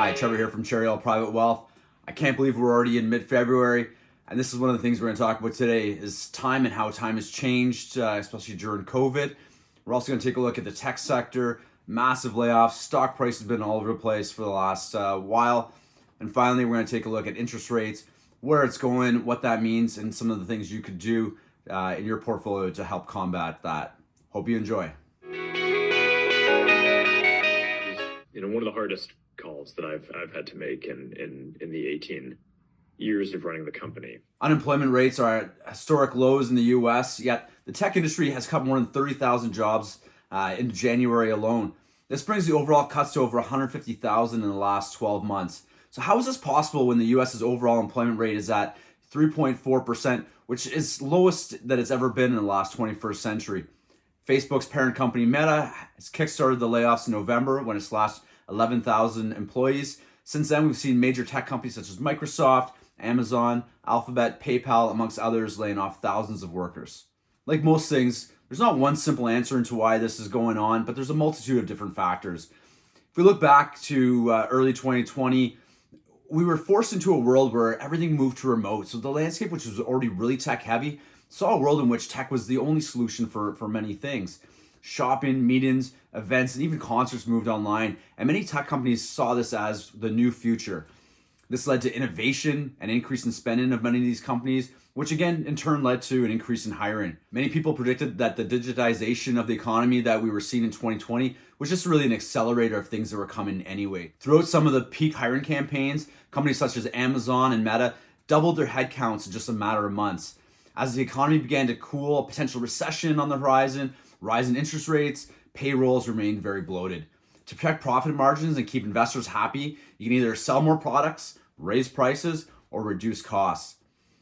Hi, Trevor here from Cherry Hill Private Wealth. I can't believe we're already in mid-February, and this is one of the things we're going to talk about today is time and how time has changed, especially during COVID. We're also going to take a look at the tech sector, massive layoffs, stock price has been all over the place for the last while, and finally we're going to take a look at interest rates, where it's going, what that means, and some of the things you could do in your portfolio to help combat that. Hope you enjoy. One of the hardest calls that I've had to make in the 18 years of running the company. Unemployment rates are at historic lows in the US, yet the tech industry has cut more than 30,000 jobs in January alone. This brings the overall cuts to over 150,000 in the last 12 months. So how is this possible when the US's overall employment rate is at 3.4%, which is lowest that it's ever been in the last 21st century? Facebook's parent company Meta has kickstarted the layoffs in November when it slashed 11,000 employees. Since then, we've seen major tech companies such as Microsoft, Amazon, Alphabet, PayPal, amongst others, laying off thousands of workers. Like most things, there's not one simple answer into why this is going on, but there's a multitude of different factors. If we look back to early 2020, we were forced into a world where everything moved to remote. So the landscape, which was already really tech heavy, saw a world in which tech was the only solution for many things. Shopping, meetings, events, and even concerts moved online, and many tech companies saw this as the new future. This led to innovation and increase in spending of many of these companies, which again in turn led to an increase in hiring. Many people predicted that the digitization of the economy that we were seeing in 2020 was just really an accelerator of things that were coming anyway. Throughout some of the peak hiring campaigns, companies such as Amazon and Meta doubled their headcounts in just a matter of months. As the economy began to cool, a potential recession on the horizon, rising interest rates, payrolls remained very bloated. To protect profit margins and keep investors happy, you can either sell more products, raise prices, or reduce costs.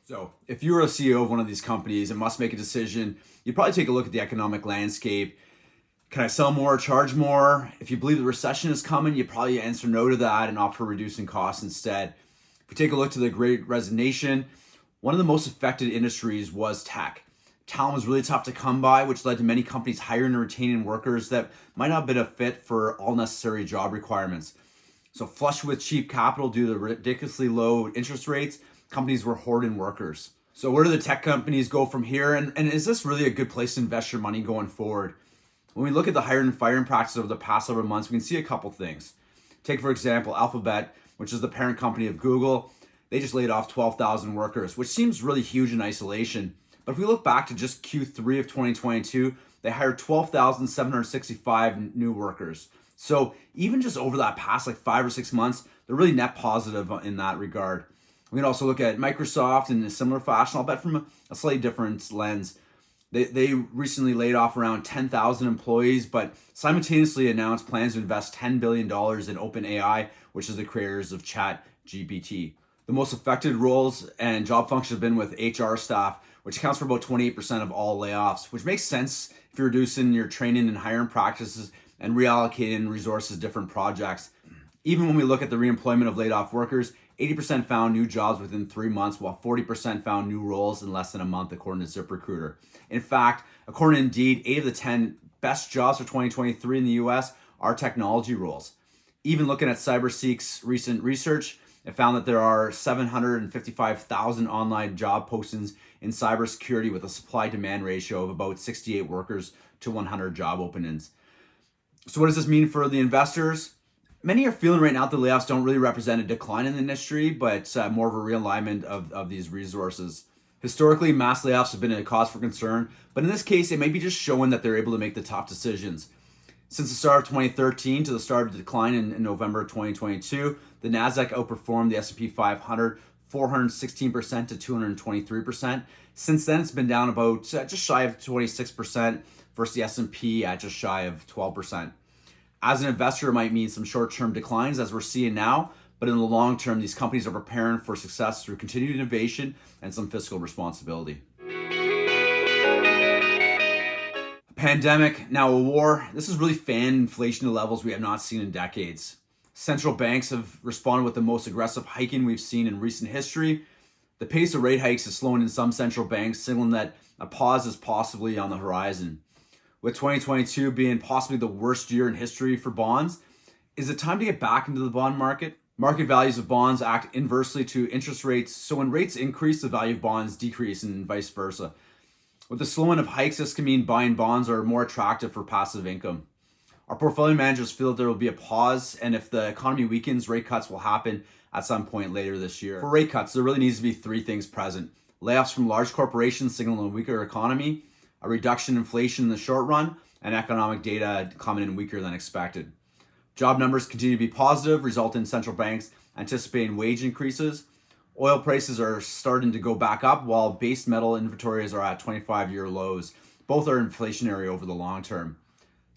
So if you're a CEO of one of these companies and must make a decision, you'd probably take a look at the economic landscape. Can I sell more, charge more? If you believe the recession is coming, you'd probably answer no to that and opt for reducing costs instead. If we take a look to the Great Resignation, one of the most affected industries was tech. Talent was really tough to come by, which led to many companies hiring and retaining workers that might not have been a fit for all necessary job requirements. So flush with cheap capital due to the ridiculously low interest rates, companies were hoarding workers. So where do the tech companies go from here? And is this really a good place to invest your money going forward? When we look at the hiring and firing practices over the past several months, we can see a couple things. Take, for example, Alphabet, which is the parent company of Google. They just laid off 12,000 workers, which seems really huge in isolation. But if we look back to just Q3 of 2022, they hired 12,765 new workers. So even just over that past 5 or 6 months, they're really net positive in that regard. We can also look at Microsoft in a similar fashion, I'll bet from a slightly different lens. They recently laid off around 10,000 employees, but simultaneously announced plans to invest $10 billion in OpenAI, which is the creators of ChatGPT. The most affected roles and job functions have been with HR staff, which accounts for about 28% of all layoffs, which makes sense if you're reducing your training and hiring practices and reallocating resources to different projects. Even when we look at the reemployment of laid off workers, 80% found new jobs within 3 months, while 40% found new roles in less than a month, according to ZipRecruiter. In fact, according to Indeed, 8 of the 10 best jobs for 2023 in the US are technology roles. Even looking at CyberSeek's recent research, it found that there are 755,000 online job postings in cybersecurity with a supply-demand ratio of about 68 workers to 100 job openings. So what does this mean for the investors? Many are feeling right now that the layoffs don't really represent a decline in the industry, but more of a realignment of these resources. Historically, mass layoffs have been a cause for concern, but in this case, it may be just showing that they're able to make the tough decisions. Since the start of 2013 to the start of the decline in November 2022, the Nasdaq outperformed the S&P 500 416% to 223%. Since then, it's been down about just shy of 26% versus the S&P at just shy of 12%. As an investor, it might mean some short-term declines as we're seeing now, but in the long term, these companies are preparing for success through continued innovation and some fiscal responsibility. Pandemic, now a war. This has really fanned inflation to levels we have not seen in decades. Central banks have responded with the most aggressive hiking we've seen in recent history. The pace of rate hikes is slowing in some central banks, signaling that a pause is possibly on the horizon. With 2022 being possibly the worst year in history for bonds, is it time to get back into the bond market? Market values of bonds act inversely to interest rates, so when rates increase, the value of bonds decrease and vice versa. With the slowing of hikes, this can mean buying bonds are more attractive for passive income. Our portfolio managers feel that there will be a pause, and if the economy weakens, rate cuts will happen at some point later this year. For rate cuts, there really needs to be three things present: layoffs from large corporations signaling a weaker economy, a reduction in inflation in the short run, and economic data coming in weaker than expected. Job numbers continue to be positive, resulting in central banks anticipating wage increases. Oil prices are starting to go back up, while base metal inventories are at 25-year lows. Both are inflationary over the long term.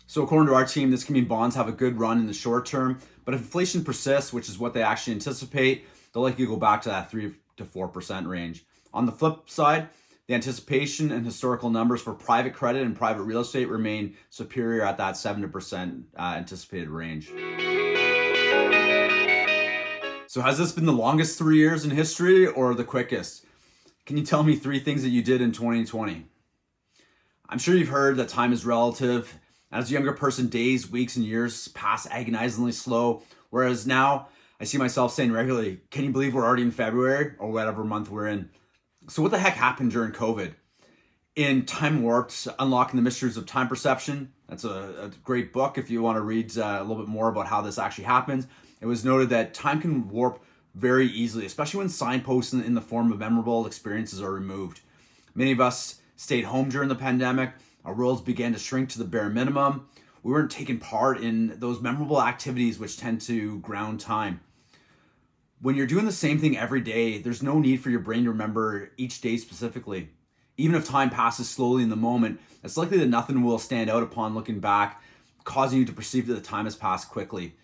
So according to our team, this can mean bonds have a good run in the short term, but if inflation persists, which is what they actually anticipate, they'll likely go back to that 3 to 4% range. On the flip side, the anticipation and historical numbers for private credit and private real estate remain superior at that 7% anticipated range. So has this been the longest 3 years in history or the quickest? Can you tell me three things that you did in 2020? I'm sure you've heard that time is relative. As a younger person, days, weeks, and years pass agonizingly slow, whereas now I see myself saying regularly, can you believe we're already in February or whatever month we're in? So what the heck happened during COVID? In Time Warped, Unlocking the Mysteries of Time Perception, that's a great book if you want to read a little bit more about how this actually happens. It was noted that time can warp very easily, especially when signposts in the form of memorable experiences are removed. Many of us stayed home during the pandemic. Our worlds began to shrink to the bare minimum. We weren't taking part in those memorable activities which tend to ground time. When you're doing the same thing every day, there's no need for your brain to remember each day specifically. Even if time passes slowly in the moment, it's likely that nothing will stand out upon looking back, causing you to perceive that the time has passed quickly.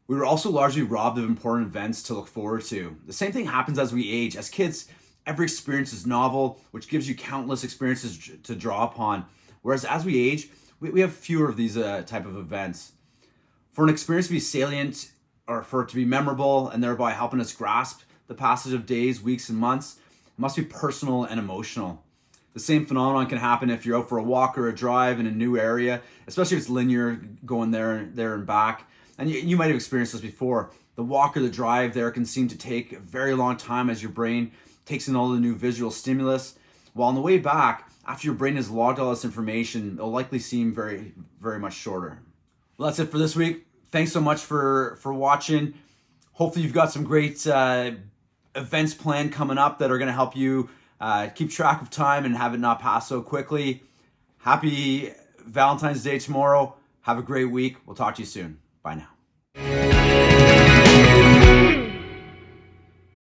We were also largely robbed of important events to look forward to. The same thing happens as we age. As kids, every experience is novel, which gives you countless experiences to draw upon. Whereas as we age, we have fewer of these type of events. For an experience to be salient, or for it to be memorable and thereby helping us grasp the passage of days, weeks, and months, it must be personal and emotional. The same phenomenon can happen if you're out for a walk or a drive in a new area, especially if it's linear, going there and back. And you might have experienced this before. The walk or the drive there can seem to take a very long time as your brain takes in all the new visual stimulus. While on the way back, after your brain has logged all this information, it'll likely seem very, very much shorter. Well, that's it for this week. Thanks so much for watching. Hopefully you've got some great events planned coming up that are going to help you keep track of time and have it not pass so quickly. Happy Valentine's Day tomorrow. Have a great week. We'll talk to you soon. Bye now.